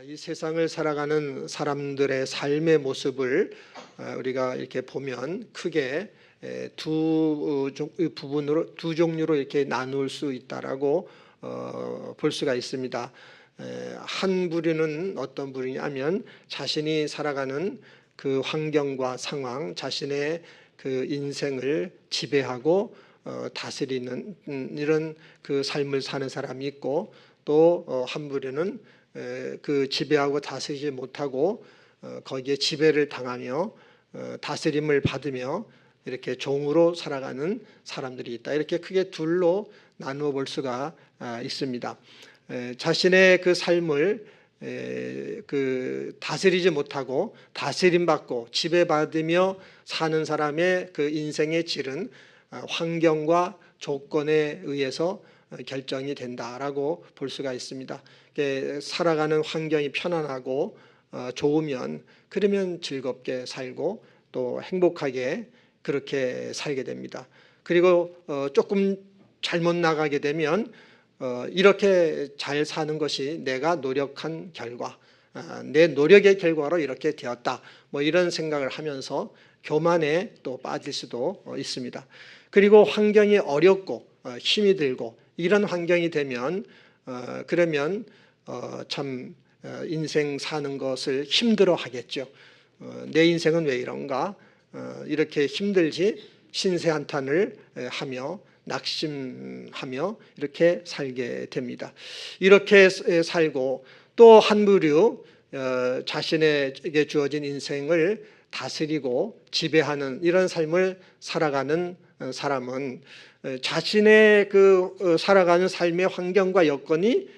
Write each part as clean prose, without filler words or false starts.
이 세상을 살아가는 사람들의 삶의 모습을 우리가 이렇게 보면 크게 두 종류로 이렇게 나눌 수 있다라고 볼 수가 있습니다. 한 부류는 어떤 부류냐면 자신이 살아가는 그 환경과 상황, 자신의 그 인생을 지배하고 다스리는 이런 그 삶을 사는 사람이 있고, 또 한 부류는 그 지배하고 다스리지 못하고 거기에 지배를 당하며 다스림을 받으며 이렇게 종으로 살아가는 사람들이 있다. 이렇게 크게 둘로 나누어 볼 수가 있습니다. 자신의 그 삶을 그 다스리지 못하고 다스림 받고 지배받으며 사는 사람의 그 인생의 질은 환경과 조건에 의해서 결정이 된다라고 볼 수가 있습니다. 살아가는 환경이 편안하고 좋으면 그러면 즐겁게 살고 또 행복하게 그렇게 살게 됩니다. 그리고 조금 잘못 나가게 되면 이렇게 잘 사는 것이 내가 노력한 결과, 내 노력의 결과로 이렇게 되었다, 뭐 이런 생각을 하면서 교만에 또 빠질 수도 있습니다. 그리고 환경이 어렵고 힘이 들고 이런 환경이 되면 그러면 참 인생 사는 것을 힘들어 하겠죠. 내 인생은 왜 이런가, 이렇게 힘들지, 신세한탄을 하며 낙심하며 이렇게 살게 됩니다. 이렇게 살고 또 한 부류 자신에게 주어진 인생을 다스리고 지배하는 이런 삶을 살아가는 사람은 자신의 그 살아가는 삶의 환경과 여건이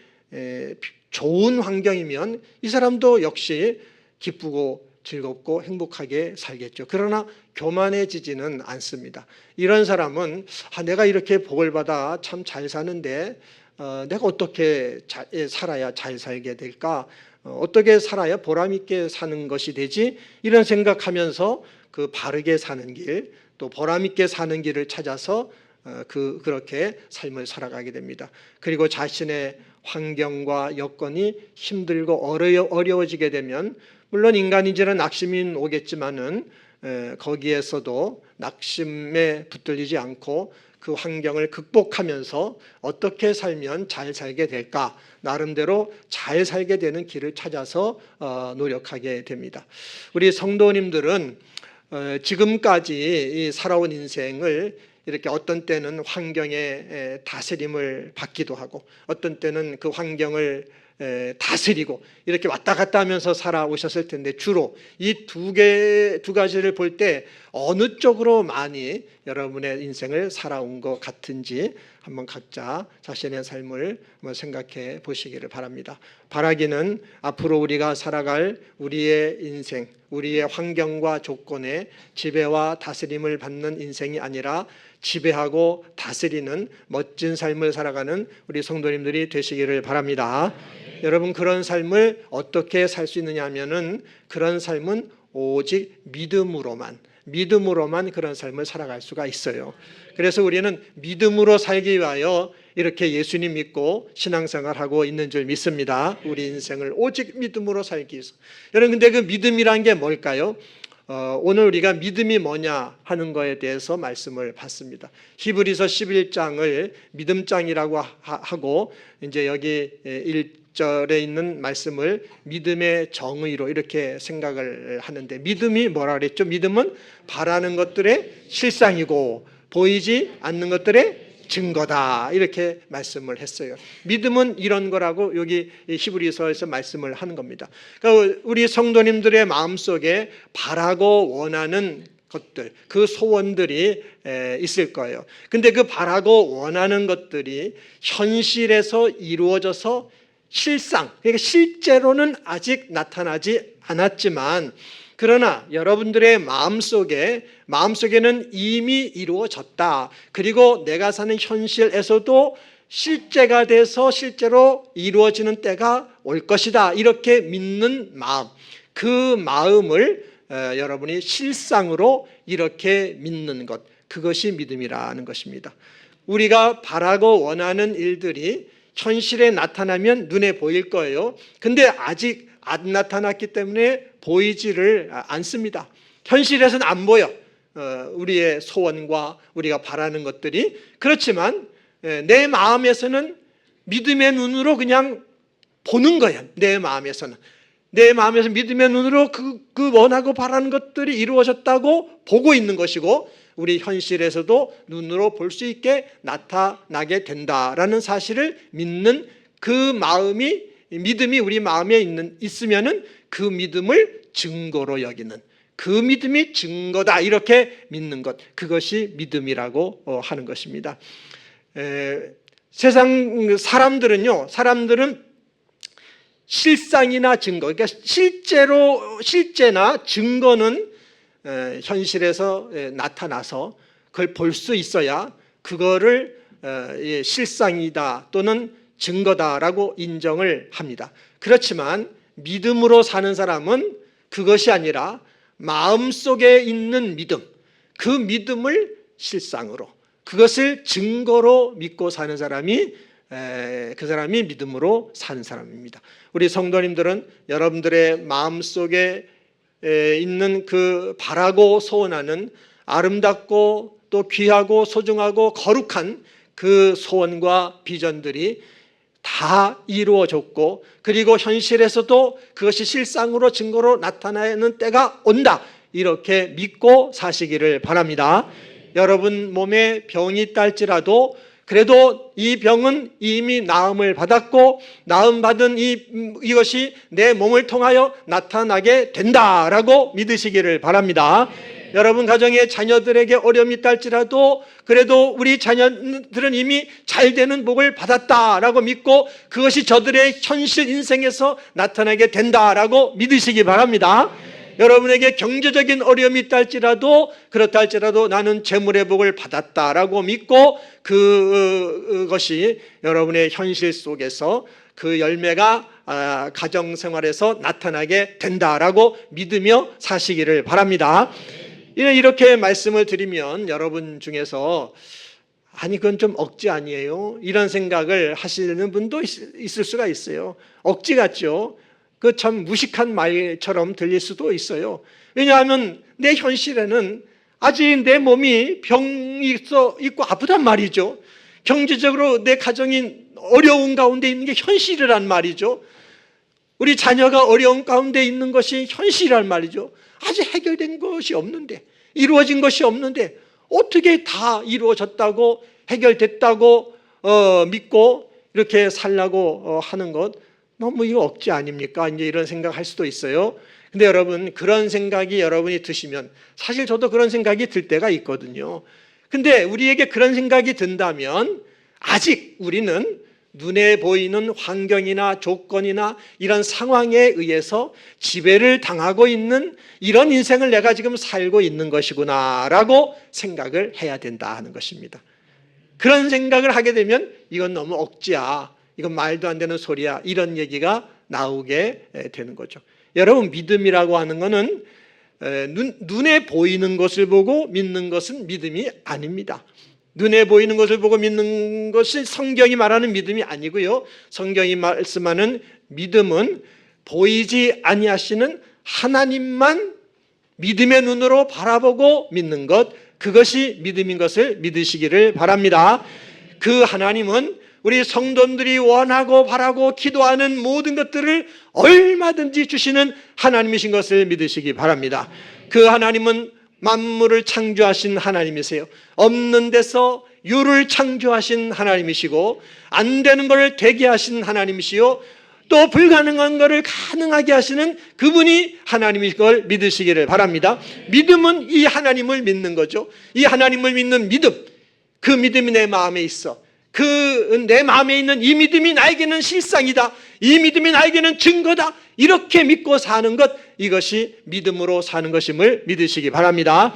좋은 환경이면 이 사람도 역시 기쁘고 즐겁고 행복하게 살겠죠. 그러나 교만해지지는 않습니다. 이런 사람은 내가 이렇게 복을 받아 참 잘 사는데 내가 어떻게 살아야 잘 살게 될까? 어떻게 살아야 보람 있게 사는 것이 되지? 이런 생각하면서 그 바르게 사는 길, 또 보람 있게 사는 길을 찾아서 그렇게 삶을 살아가게 됩니다. 그리고 자신의 환경과 여건이 힘들고 어려워지게 되면 물론 인간인지는 낙심이 오겠지만은 거기에서도 낙심에 붙들리지 않고 그 환경을 극복하면서 어떻게 살면 잘 살게 될까, 나름대로 잘 살게 되는 길을 찾아서 노력하게 됩니다. 우리 성도님들은 지금까지 살아온 인생을 이렇게 어떤 때는 환경의 다스림을 받기도 하고 어떤 때는 그 환경을 다스리고 이렇게 왔다 갔다 하면서 살아오셨을 텐데, 주로 이 두 가지를 볼 때 어느 쪽으로 많이 여러분의 인생을 살아온 것 같은지 한번 각자 자신의 삶을 한번 생각해 보시기를 바랍니다. 바라기는 앞으로 우리가 살아갈 우리의 인생, 우리의 환경과 조건에 지배와 다스림을 받는 인생이 아니라 지배하고 다스리는 멋진 삶을 살아가는 우리 성도님들이 되시기를 바랍니다. 여러분, 그런 삶을 어떻게 살 수 있느냐 하면은 그런 삶은 오직 믿음으로만 그런 삶을 살아갈 수가 있어요. 그래서 우리는 믿음으로 살기 위하여 이렇게 예수님 믿고 신앙생활하고 있는 줄 믿습니다. 우리 인생을 오직 믿음으로 살기 위해서. 여러분, 근데 그 믿음이란 게 뭘까요? 오늘 우리가 믿음이 뭐냐 하는 거에 대해서 말씀을 받습니다. 히브리서 11장을 믿음장이라고 하고, 이제 여기 1절에 있는 말씀을 믿음의 정의로 이렇게 생각을 하는데, 믿음이 뭐라 그랬죠? 믿음은 바라는 것들의 실상이고 보이지 않는 것들의 증거다, 이렇게 말씀을 했어요. 믿음은 이런 거라고 여기 히브리서에서 말씀을 하는 겁니다. 그러니까 우리 성도님들의 마음속에 바라고 원하는 것들, 그 소원들이 있을 거예요. 근데 그 바라고 원하는 것들이 현실에서 이루어져서 실상, 그러니까 실제로는 아직 나타나지 않았지만, 그러나 여러분들의 마음속에는 이미 이루어졌다. 그리고 내가 사는 현실에서도 실제가 돼서 실제로 이루어지는 때가 올 것이다, 이렇게 믿는 마음, 그 마음을 여러분이 실상으로 이렇게 믿는 것, 그것이 믿음이라는 것입니다. 우리가 바라고 원하는 일들이 현실에 나타나면 눈에 보일 거예요. 근데 아직 안 나타났기 때문에 보이지를 않습니다. 현실에서는 안 보여. 우리의 소원과 우리가 바라는 것들이. 그렇지만 내 마음에서는 믿음의 눈으로 그냥 보는 거야. 내 마음에서는. 내 마음에서 믿음의 눈으로 그 원하고 바라는 것들이 이루어졌다고 보고 있는 것이고, 우리 현실에서도 눈으로 볼 수 있게 나타나게 된다라는 사실을 믿는 그 마음이, 믿음이 우리 마음에 있으면은 그 믿음을 증거로 여기는, 그 믿음이 증거다 이렇게 믿는 것, 그것이 믿음이라고 하는 것입니다. 세상 사람들은 실상이나 증거, 그러니까 실제나 증거는 현실에서 나타나서 그걸 볼 수 있어야 그거를 실상이다 또는 증거다라고 인정을 합니다. 그렇지만 믿음으로 사는 사람은 그것이 아니라 마음속에 있는 믿음, 그 믿음을 실상으로, 그것을 증거로 믿고 사는 사람이, 그 사람이 믿음으로 사는 사람입니다. 우리 성도님들은 여러분들의 마음속에 있는 그 바라고 소원하는 아름답고 또 귀하고 소중하고 거룩한 그 소원과 비전들이 다 이루어졌고, 그리고 현실에서도 그것이 실상으로 증거로 나타나는 때가 온다, 이렇게 믿고 사시기를 바랍니다. 여러분 몸에 병이 있다 할지라도 그래도 이 병은 이미 나음을 받았고, 나음받은 이것이 내 몸을 통하여 나타나게 된다라고 믿으시기를 바랍니다. 여러분 가정에 자녀들에게 어려움이 있다 할지라도 그래도 우리 자녀들은 이미 잘 되는 복을 받았다라고 믿고 그것이 저들의 현실 인생에서 나타나게 된다라고 믿으시기 바랍니다. 여러분에게 경제적인 어려움이 있다 할지라도 그렇다 할지라도 나는 재물의 복을 받았다라고 믿고 그것이 여러분의 현실 속에서 그 열매가 가정생활에서 나타나게 된다라고 믿으며 사시기를 바랍니다. 이렇게 말씀을 드리면 여러분 중에서 아니 그건 좀 억지 아니에요? 이런 생각을 하시는 분도 있을 수가 있어요. 억지 같죠? 그 참 무식한 말처럼 들릴 수도 있어요. 왜냐하면 내 현실에는 아직 내 몸이 병이 있고 아프단 말이죠. 경제적으로 내 가정이 어려운 가운데 있는 게 현실이란 말이죠. 우리 자녀가 어려운 가운데 있는 것이 현실이란 말이죠. 아직 해결된 것이 없는데, 이루어진 것이 없는데 어떻게 다 이루어졌다고 해결됐다고 믿고 이렇게 살라고 하는 것, 너무 이거 억지 아닙니까? 이제 이런 생각할 수도 있어요. 근데 여러분, 그런 생각이 여러분이 드시면, 사실 저도 그런 생각이 들 때가 있거든요. 근데 우리에게 그런 생각이 든다면 아직 우리는 눈에 보이는 환경이나 조건이나 이런 상황에 의해서 지배를 당하고 있는 이런 인생을 내가 지금 살고 있는 것이구나 라고 생각을 해야 된다 하는 것입니다. 그런 생각을 하게 되면 이건 너무 억지야, 이건 말도 안 되는 소리야, 이런 얘기가 나오게 되는 거죠. 여러분, 믿음이라고 하는 것은 눈에 보이는 것을 보고 믿는 것은 믿음이 아닙니다. 눈에 보이는 것을 보고 믿는 것이 성경이 말하는 믿음이 아니고요, 성경이 말씀하는 믿음은 보이지 아니하시는 하나님만 믿음의 눈으로 바라보고 믿는 것, 그것이 믿음인 것을 믿으시기를 바랍니다. 그 하나님은 우리 성도들이 원하고 바라고 기도하는 모든 것들을 얼마든지 주시는 하나님이신 것을 믿으시기 바랍니다. 그 하나님은 만물을 창조하신 하나님이세요. 없는 데서 유를 창조하신 하나님이시고, 안 되는 것을 되게 하신 하나님이시요, 또 불가능한 것을 가능하게 하시는 그분이 하나님이신 걸 믿으시기를 바랍니다. 믿음은 이 하나님을 믿는 거죠. 이 하나님을 믿는 믿음, 그 믿음이 내 마음에 있어. 내 마음에 있는 이 믿음이 나에게는 실상이다, 이 믿음이 나에게는 증거다, 이렇게 믿고 사는 것, 이것이 믿음으로 사는 것임을 믿으시기 바랍니다.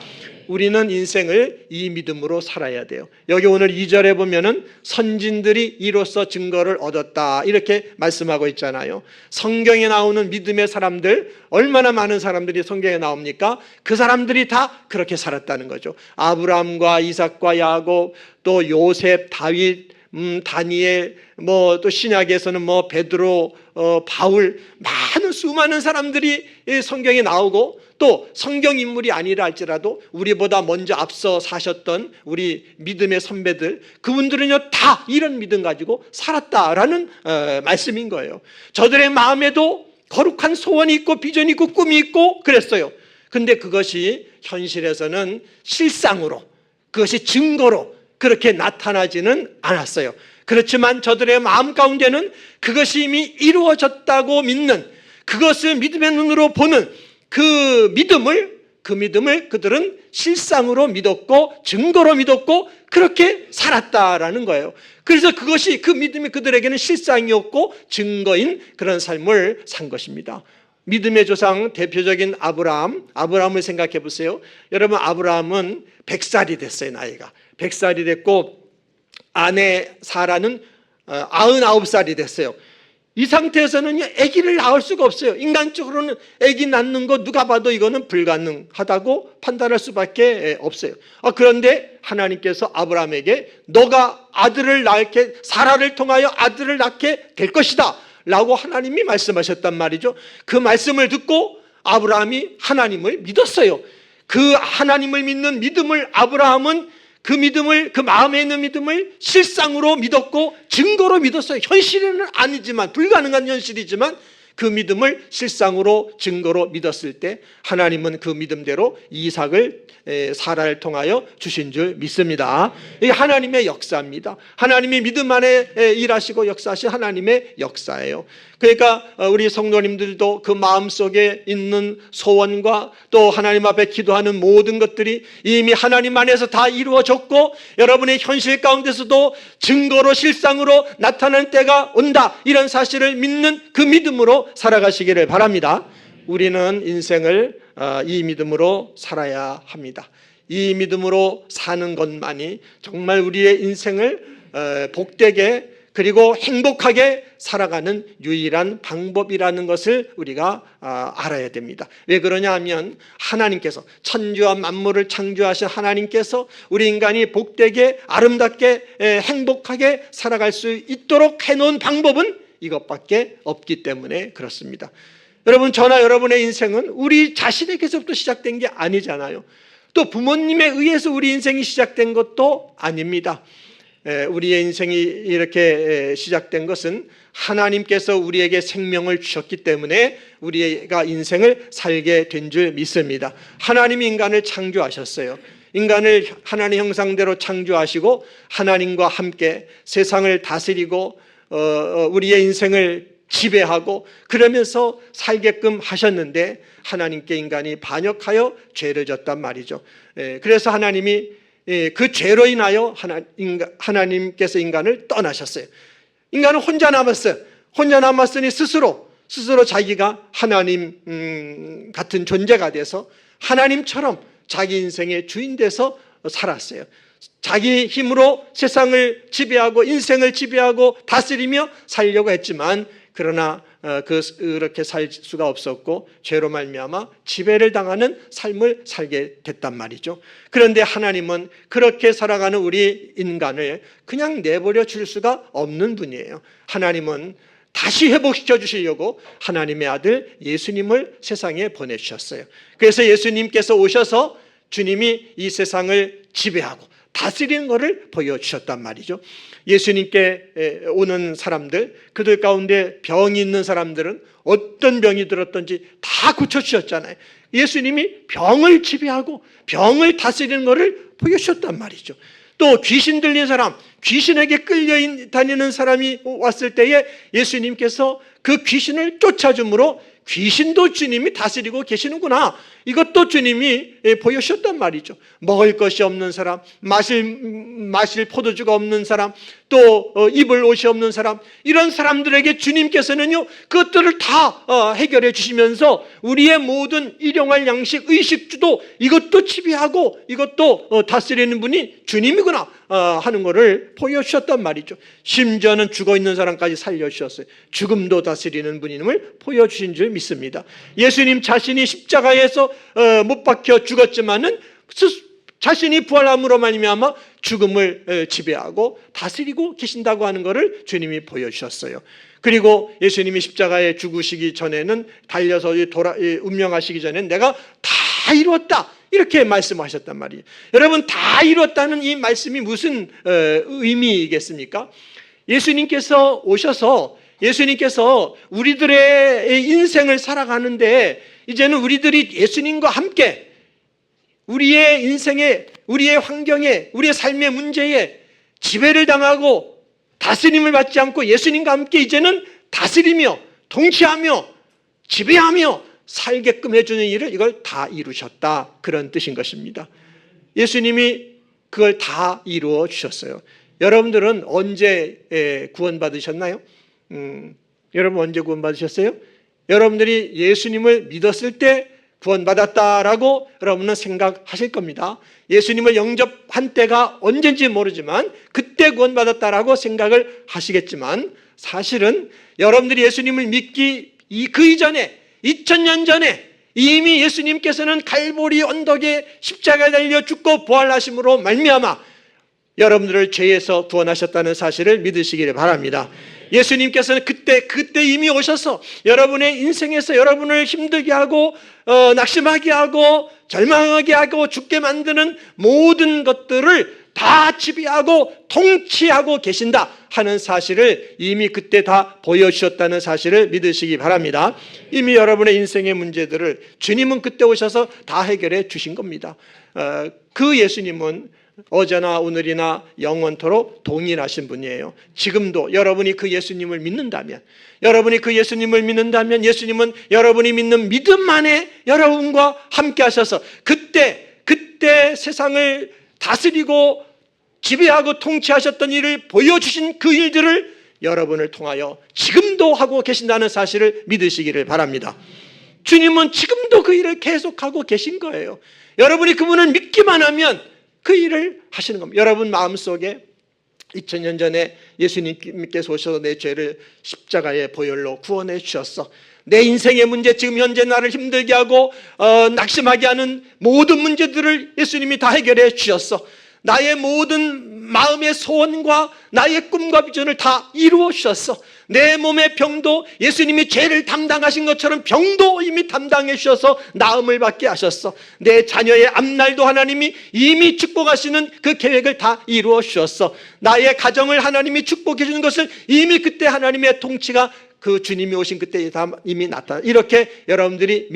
우리는 인생을 이 믿음으로 살아야 돼요. 여기 오늘 2절에 보면은 선진들이 이로써 증거를 얻었다 이렇게 말씀하고 있잖아요. 성경에 나오는 믿음의 사람들, 얼마나 많은 사람들이 성경에 나옵니까? 그 사람들이 다 그렇게 살았다는 거죠. 아브라함과 이삭과 야곱, 또 요셉, 다윗, 다니엘, 또 신약에서는 베드로, 바울, 많은 수많은 사람들이 성경에 나오고, 또 성경 인물이 아니라 할지라도 우리보다 먼저 앞서 사셨던 우리 믿음의 선배들, 그분들은요 다 이런 믿음 가지고 살았다라는 말씀인 거예요. 저들의 마음에도 거룩한 소원이 있고 비전이 있고 꿈이 있고 그랬어요. 근데 그것이 현실에서는 실상으로, 그것이 증거로 그렇게 나타나지는 않았어요. 그렇지만 저들의 마음 가운데는 그것이 이미 이루어졌다고 믿는, 그것을 믿음의 눈으로 보는 그 믿음을 그들은 실상으로 믿었고 증거로 믿었고 그렇게 살았다라는 거예요. 그래서 그 믿음이 그들에게는 실상이었고 증거인 그런 삶을 산 것입니다. 믿음의 조상 대표적인 아브라함을 생각해 보세요. 여러분, 아브라함은 100살이 됐어요. 나이가 100살이 됐고 아내 사라는 99살이 됐어요. 이 상태에서는 아기를 낳을 수가 없어요. 인간적으로는 아기 낳는 거 누가 봐도 이거는 불가능하다고 판단할 수밖에 없어요. 그런데 하나님께서 아브라함에게 너가 사라를 통하여 아들을 낳게 될 것이다 라고 하나님이 말씀하셨단 말이죠. 그 말씀을 듣고 아브라함이 하나님을 믿었어요. 그 하나님을 믿는 믿음을 아브라함은 그 마음에 있는 믿음을 실상으로 믿었고 증거로 믿었어요. 현실은 아니지만, 불가능한 현실이지만 그 믿음을 실상으로 증거로 믿었을 때 하나님은 그 믿음대로 이삭을 사라를 통하여 주신 줄 믿습니다. 이게 하나님의 역사입니다. 하나님이 믿음 안에 일하시고 역사하신 하나님의 역사예요. 그러니까 우리 성도님들도 그 마음속에 있는 소원과 또 하나님 앞에 기도하는 모든 것들이 이미 하나님 안에서 다 이루어졌고 여러분의 현실 가운데서도 증거로 실상으로 나타나는 때가 온다, 이런 사실을 믿는 그 믿음으로 살아가시기를 바랍니다. 우리는 인생을 이 믿음으로 살아야 합니다. 이 믿음으로 사는 것만이 정말 우리의 인생을 복되게 그리고 행복하게 살아가는 유일한 방법이라는 것을 우리가 알아야 됩니다. 왜 그러냐 하면 하나님께서, 천지와 만물을 창조하신 하나님께서 우리 인간이 복되게 아름답게 행복하게 살아갈 수 있도록 해놓은 방법은 이것밖에 없기 때문에 그렇습니다. 여러분, 저나 여러분의 인생은 우리 자신에게서부터 시작된 게 아니잖아요. 또 부모님에 의해서 우리 인생이 시작된 것도 아닙니다. 우리의 인생이 이렇게 시작된 것은 하나님께서 우리에게 생명을 주셨기 때문에 우리가 인생을 살게 된 줄 믿습니다. 하나님이 인간을 창조하셨어요. 인간을 하나님 형상대로 창조하시고 하나님과 함께 세상을 다스리고 우리의 인생을 지배하고 그러면서 살게끔 하셨는데 하나님께 인간이 반역하여 죄를 졌단 말이죠. 그래서 하나님이 그 죄로 인하여 하나님께서 인간을 떠나셨어요. 인간은 혼자 남았어요. 혼자 남았으니 스스로 자기가 하나님 같은 존재가 돼서 하나님처럼 자기 인생의 주인 돼서 살았어요. 자기 힘으로 세상을 지배하고 인생을 지배하고 다스리며 살려고 했지만 그러나 그렇게 살 수가 없었고 죄로 말미암아 지배를 당하는 삶을 살게 됐단 말이죠. 그런데 하나님은 그렇게 살아가는 우리 인간을 그냥 내버려 줄 수가 없는 분이에요. 하나님은 다시 회복시켜 주시려고 하나님의 아들 예수님을 세상에 보내주셨어요. 그래서 예수님께서 오셔서 주님이 이 세상을 지배하고 다스리는 것을 보여주셨단 말이죠. 예수님께 오는 사람들, 그들 가운데 병이 있는 사람들은 어떤 병이 들었든지 다 고쳐주셨잖아요. 예수님이 병을 지배하고 병을 다스리는 것을 보여주셨단 말이죠. 또 귀신 들린 사람, 귀신에게 끌려 다니는 사람이 왔을 때에 예수님께서 그 귀신을 쫓아줌으로 귀신도 주님이 다스리고 계시는구나, 이것도 주님이 보여주셨단 말이죠. 먹을 것이 없는 사람, 마실 포도주가 없는 사람, 또 입을 옷이 없는 사람, 이런 사람들에게 주님께서는요 그것들을 다 해결해 주시면서 우리의 모든 일용할 양식, 의식주도 이것도 지배하고 이것도 다스리는 분이 주님이구나 하는 것을 보여주셨단 말이죠. 심지어는 죽어있는 사람까지 살려주셨어요. 죽음도 다스리는 분임을 보여주신 줄 믿습니다. 예수님 자신이 십자가에서 못 박혀 죽었지만은 자신이 부활함으로 말미암아 죽음을 지배하고 다스리고 계신다고 하는 것을 주님이 보여주셨어요. 그리고 예수님이 십자가에 죽으시기 전에는 달려서 운명하시기 전에는 내가 다 이루었다 이렇게 말씀하셨단 말이에요. 여러분, 다 이루었다는 이 말씀이 무슨 의미이겠습니까? 예수님께서 오셔서 예수님께서 우리들의 인생을 살아가는데 이제는 우리들이 예수님과 함께 우리의 인생에, 우리의 환경에, 우리의 삶의 문제에 지배를 당하고 다스림을 받지 않고 예수님과 함께 이제는 다스리며 통치하며 지배하며 살게끔 해주는 일을 이걸 다 이루셨다, 그런 뜻인 것입니다. 예수님이 그걸 다 이루어 주셨어요. 여러분들은 언제 구원받으셨나요? 여러분 언제 구원받으셨어요? 여러분들이 예수님을 믿었을 때 구원받았다라고 여러분은 생각하실 겁니다. 예수님을 영접한 때가 언젠지 모르지만 그때 구원받았다라고 생각을 하시겠지만, 사실은 여러분들이 예수님을 믿기 그 이전에 2000년 전에 이미 예수님께서는 갈보리 언덕에 십자가에 달려 죽고 부활하심으로 말미암아 여러분들을 죄에서 구원하셨다는 사실을 믿으시기를 바랍니다. 예수님께서는 그때 이미 오셔서 여러분의 인생에서 여러분을 힘들게 하고 낙심하게 하고 절망하게 하고 죽게 만드는 모든 것들을 다 지배하고 통치하고 계신다 하는 사실을 이미 그때 다 보여주셨다는 사실을 믿으시기 바랍니다. 이미 여러분의 인생의 문제들을 주님은 그때 오셔서 다 해결해 주신 겁니다. 그 예수님은 어제나 오늘이나 영원토록 동일하신 분이에요. 지금도 여러분이 그 예수님을 믿는다면, 예수님은 여러분이 믿는 믿음 안에 여러분과 함께 하셔서 그때 세상을 다스리고 지배하고 통치하셨던 일을 보여주신 그 일들을 여러분을 통하여 지금도 하고 계신다는 사실을 믿으시기를 바랍니다. 주님은 지금도 그 일을 계속하고 계신 거예요. 여러분이 그분을 믿기만 하면 그 일을 하시는 겁니다. 여러분 마음속에 2000년 전에 예수님께서 오셔서 내 죄를 십자가의 보혈로 구원해 주셨어. 내 인생의 문제, 지금 현재 나를 힘들게 하고 낙심하게 하는 모든 문제들을 예수님이 다 해결해 주셨어. 나의 모든 마음의 소원과 나의 꿈과 비전을 다 이루어 주셨어. 내 몸의 병도 예수님이 죄를 담당하신 것처럼 병도 이미 담당해 주셔서 나음을 받게 하셨어. 내 자녀의 앞날도 하나님이 이미 축복하시는 그 계획을 다 이루어 주셨어. 나의 가정을 하나님이 축복해 주는 것을 이미 그때 하나님의 통치가 그 주님이 오신 그때 다 이미 나타나. 이렇게 여러분들이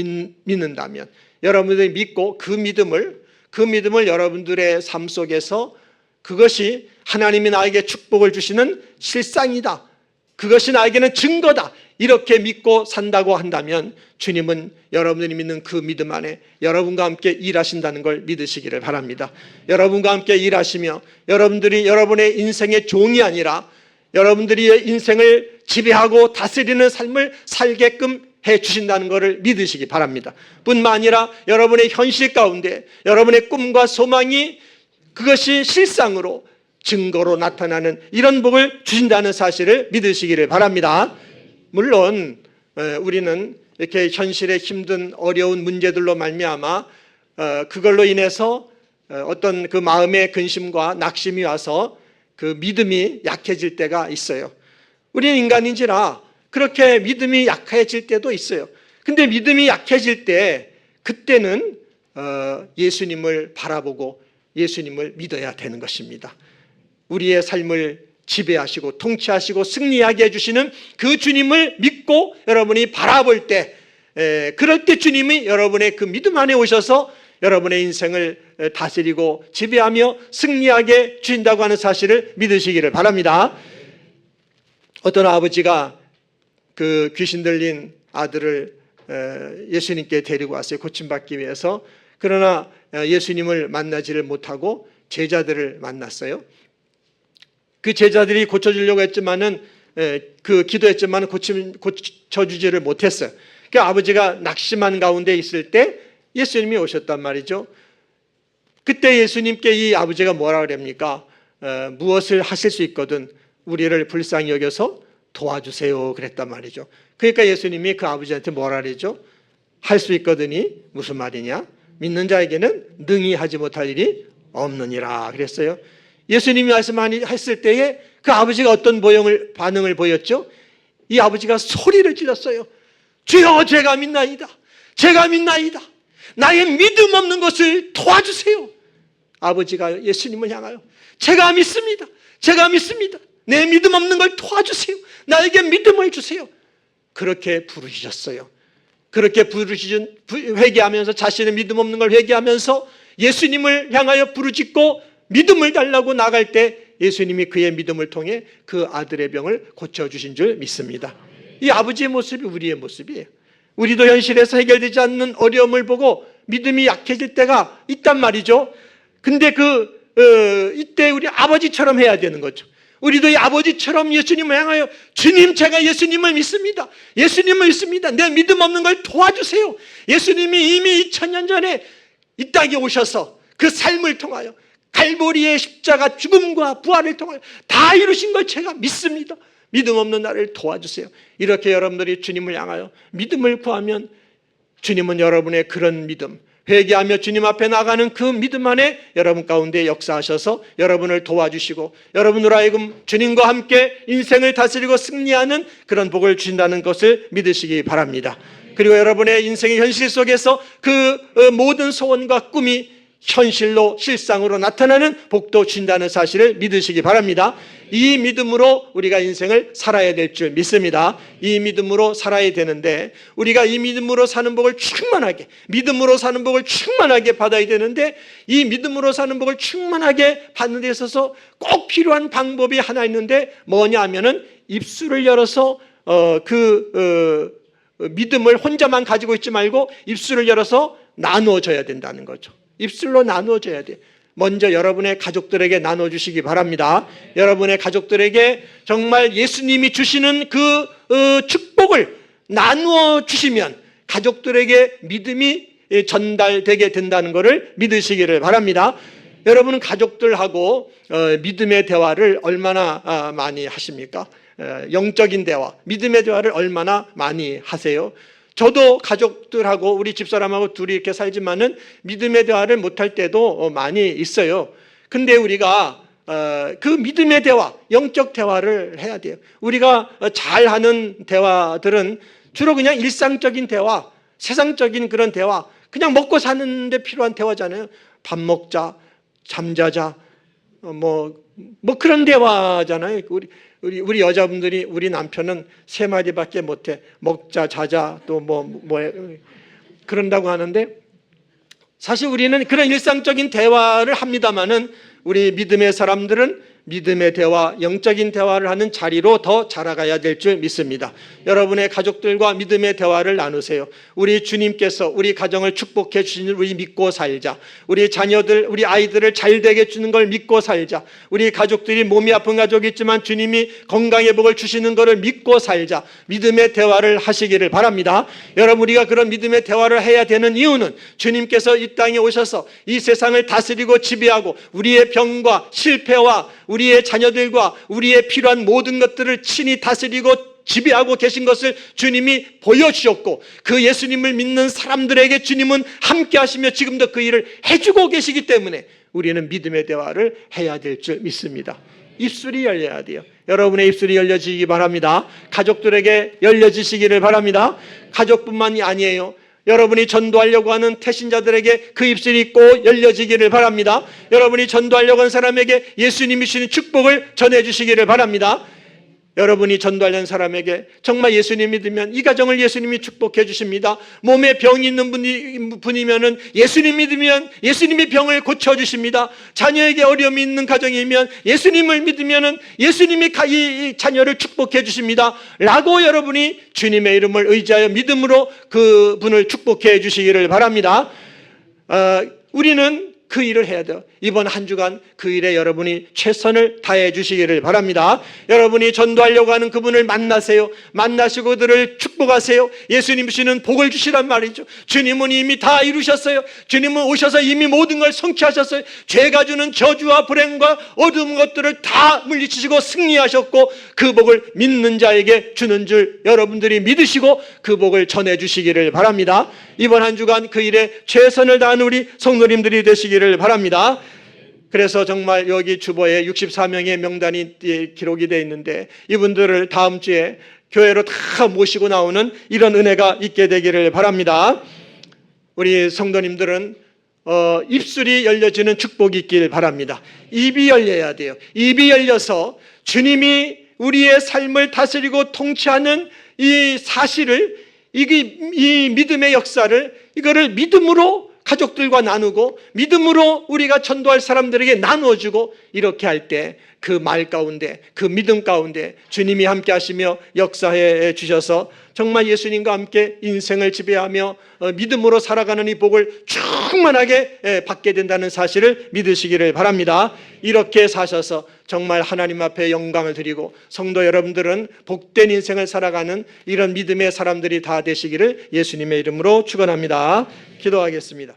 믿는다면, 여러분들이 믿고 그 믿음을 여러분들의 삶 속에서 그것이 하나님이 나에게 축복을 주시는 실상이다, 그것이 나에게는 증거다, 이렇게 믿고 산다고 한다면 주님은 여러분들이 믿는 그 믿음 안에 여러분과 함께 일하신다는 걸 믿으시기를 바랍니다. 여러분과 함께 일하시며 여러분들이 여러분의 인생의 종이 아니라 여러분들이 인생을 지배하고 다스리는 삶을 살게끔 해주신다는 것을 믿으시기 바랍니다. 뿐만 아니라 여러분의 현실 가운데 여러분의 꿈과 소망이 그것이 실상으로 증거로 나타나는 이런 복을 주신다는 사실을 믿으시기를 바랍니다. 물론 우리는 이렇게 현실의 힘든 어려운 문제들로 말미암아 그걸로 인해서 어떤 그 마음의 근심과 낙심이 와서 그 믿음이 약해질 때가 있어요. 우리는 인간인지라 그렇게 믿음이 약해질 때도 있어요. 근데 믿음이 약해질 때 그때는 예수님을 바라보고 예수님을 믿어야 되는 것입니다. 우리의 삶을 지배하시고 통치하시고 승리하게 해주시는 그 주님을 믿고 여러분이 바라볼 때, 그럴 때 주님이 여러분의 그 믿음 안에 오셔서 여러분의 인생을 다스리고 지배하며 승리하게 주신다고 하는 사실을 믿으시기를 바랍니다. 어떤 아버지가 그 귀신 들린 아들을 예수님께 데리고 왔어요. 고침받기 위해서. 그러나 예수님을 만나지를 못하고 제자들을 만났어요. 그 제자들이 고쳐주려고 했지만은 그 기도했지만 고쳐주지를 못했어요. 그 아버지가 낙심한 가운데 있을 때 예수님이 오셨단 말이죠. 그때 예수님께 이 아버지가 뭐라 그럽니까? 무엇을 하실 수 있거든 우리를 불쌍히 여겨서 도와주세요 그랬단 말이죠. 그러니까 예수님이 그 아버지한테 뭐라 그러죠? 할 수 있거든이 무슨 말이냐? 믿는 자에게는 능히 하지 못할 일이 없느니라 그랬어요. 예수님이 말씀했을 때에 그 아버지가 어떤 반응을 보였죠? 이 아버지가 소리를 질렀어요. 주여, 제가 믿나이다. 제가 믿나이다. 나의 믿음 없는 것을 도와주세요. 아버지가 예수님을 향하여 제가 믿습니다. 제가 믿습니다. 내 믿음 없는 걸 도와주세요. 나에게 믿음을 주세요. 그렇게 부르셨어요. 그렇게 회개하면서 자신의 믿음 없는 걸 회개하면서 예수님을 향하여 부르짖고 믿음을 달라고 나갈 때 예수님이 그의 믿음을 통해 그 아들의 병을 고쳐주신 줄 믿습니다. 이 아버지의 모습이 우리의 모습이에요. 우리도 현실에서 해결되지 않는 어려움을 보고 믿음이 약해질 때가 있단 말이죠. 근데 이때 우리 아버지처럼 해야 되는 거죠. 우리도 이 아버지처럼 예수님을 향하여 주님, 제가 예수님을 믿습니다. 예수님을 믿습니다. 내 믿음 없는 걸 도와주세요. 예수님이 이미 2000년 전에 이 땅에 오셔서 그 삶을 통하여 갈보리의 십자가 죽음과 부활을 통하여 다 이루신 걸 제가 믿습니다. 믿음 없는 나를 도와주세요. 이렇게 여러분들이 주님을 향하여 믿음을 구하면 주님은 여러분의 그런 믿음, 회개하며 주님 앞에 나가는 그 믿음 안에 여러분 가운데 역사하셔서 여러분을 도와주시고 여러분으로 하여금 주님과 함께 인생을 다스리고 승리하는 그런 복을 주신다는 것을 믿으시기 바랍니다. 그리고 여러분의 인생의 현실 속에서 그 모든 소원과 꿈이 현실로 실상으로 나타나는 복도 주신다는 사실을 믿으시기 바랍니다. 이 믿음으로 우리가 인생을 살아야 될 줄 믿습니다. 이 믿음으로 살아야 되는데 우리가 이 믿음으로 사는 복을 충만하게, 믿음으로 사는 복을 충만하게 받아야 되는데 이 믿음으로 사는 복을 충만하게 받는 데 있어서 꼭 필요한 방법이 하나 있는데 뭐냐 하면은 입술을 열어서 믿음을 혼자만 가지고 있지 말고 입술을 열어서 나누어줘야 된다는 거죠. 입술로 나누어줘야 돼요. 먼저 여러분의 가족들에게 나눠주시기 바랍니다. 여러분의 가족들에게 정말 예수님이 주시는 그 축복을 나누어 주시면 가족들에게 믿음이 전달되게 된다는 것을 믿으시기를 바랍니다. 여러분은 가족들하고 믿음의 대화를 얼마나 많이 하십니까? 영적인 대화, 믿음의 대화를 얼마나 많이 하세요? 저도 가족들하고 우리 집사람하고 둘이 이렇게 살지만은 믿음의 대화를 못할 때도 많이 있어요. 근데 우리가 그 믿음의 대화, 영적 대화를 해야 돼요. 우리가 잘하는 대화들은 주로 그냥 일상적인 대화, 세상적인 그런 대화, 그냥 먹고 사는데 필요한 대화잖아요. 밥 먹자, 잠자자, 뭐 그런 대화잖아요. 우리 여자분들이 우리 남편은 3마디밖에 못해. 먹자, 자자, 또 그런다고 하는데 사실 우리는 그런 일상적인 대화를 합니다만은 우리 믿음의 사람들은 믿음의 대화, 영적인 대화를 하는 자리로 더 자라가야 될 줄 믿습니다. 여러분의 가족들과 믿음의 대화를 나누세요. 우리 주님께서 우리 가정을 축복해 주시는 우리 믿고 살자. 우리 자녀들, 우리 아이들을 잘되게 주는 걸 믿고 살자. 우리 가족들이 몸이 아픈 가족이 있지만 주님이 건강의 복을 주시는 것을 믿고 살자. 믿음의 대화를 하시기를 바랍니다. 여러분, 우리가 그런 믿음의 대화를 해야 되는 이유는 주님께서 이 땅에 오셔서 이 세상을 다스리고 지배하고 우리의 병과 실패와 우리의 자녀들과 우리의 필요한 모든 것들을 친히 다스리고 지배하고 계신 것을 주님이 보여주셨고 그 예수님을 믿는 사람들에게 주님은 함께 하시며 지금도 그 일을 해주고 계시기 때문에 우리는 믿음의 대화를 해야 될 줄 믿습니다. 입술이 열려야 돼요. 여러분의 입술이 열려지기 바랍니다. 가족들에게 열려지시기를 바랍니다. 가족뿐만이 아니에요. 여러분이 전도하려고 하는 태신자들에게 그 입술이 꼭 열려지기를 바랍니다. 여러분이 전도하려고 하는 사람에게 예수님이 주시는 축복을 전해주시기를 바랍니다. 여러분이 전도하려는 사람에게 정말 예수님 믿으면 이 가정을 예수님이 축복해 주십니다. 몸에 병이 있는 분이면 예수님 믿으면 예수님이 병을 고쳐주십니다. 자녀에게 어려움이 있는 가정이면 예수님을 믿으면 예수님이 이 자녀를 축복해 주십니다. 라고 여러분이 주님의 이름을 의지하여 믿음으로 그 분을 축복해 주시기를 바랍니다. 우리는 그 일을 해야 돼요. 이번 한 주간 그 일에 여러분이 최선을 다해 주시기를 바랍니다. 여러분이 전도하려고 하는 그분을 만나세요. 만나시고 그들을 축복하세요. 예수님 주시는 복을 주시란 말이죠. 주님은 이미 다 이루셨어요. 주님은 오셔서 이미 모든 걸 성취하셨어요. 죄가 주는 저주와 불행과 어두운 것들을 다 물리치시고 승리하셨고 그 복을 믿는 자에게 주는 줄 여러분들이 믿으시고 그 복을 전해 주시기를 바랍니다. 이번 한 주간 그 일에 최선을 다하는 우리 성도님들이 되시기를 바랍니다. 그래서 정말 여기 주보에 64명의 명단이 기록이 되어 있는데 이분들을 다음 주에 교회로 다 모시고 나오는 이런 은혜가 있게 되기를 바랍니다. 우리 성도님들은 입술이 열려지는 축복이 있길 바랍니다. 입이 열려야 돼요. 입이 열려서 주님이 우리의 삶을 다스리고 통치하는 이 사실을, 이 믿음의 역사를, 이거를 믿음으로 가족들과 나누고 믿음으로 우리가 전도할 사람들에게 나누어주고, 이렇게 할 때 그 말 가운데, 그 믿음 가운데 주님이 함께 하시며 역사해 주셔서 정말 예수님과 함께 인생을 지배하며 믿음으로 살아가는 이 복을 충만하게 받게 된다는 사실을 믿으시기를 바랍니다. 이렇게 사셔서 정말 하나님 앞에 영광을 드리고 성도 여러분들은 복된 인생을 살아가는 이런 믿음의 사람들이 다 되시기를 예수님의 이름으로 축원합니다. 기도하겠습니다.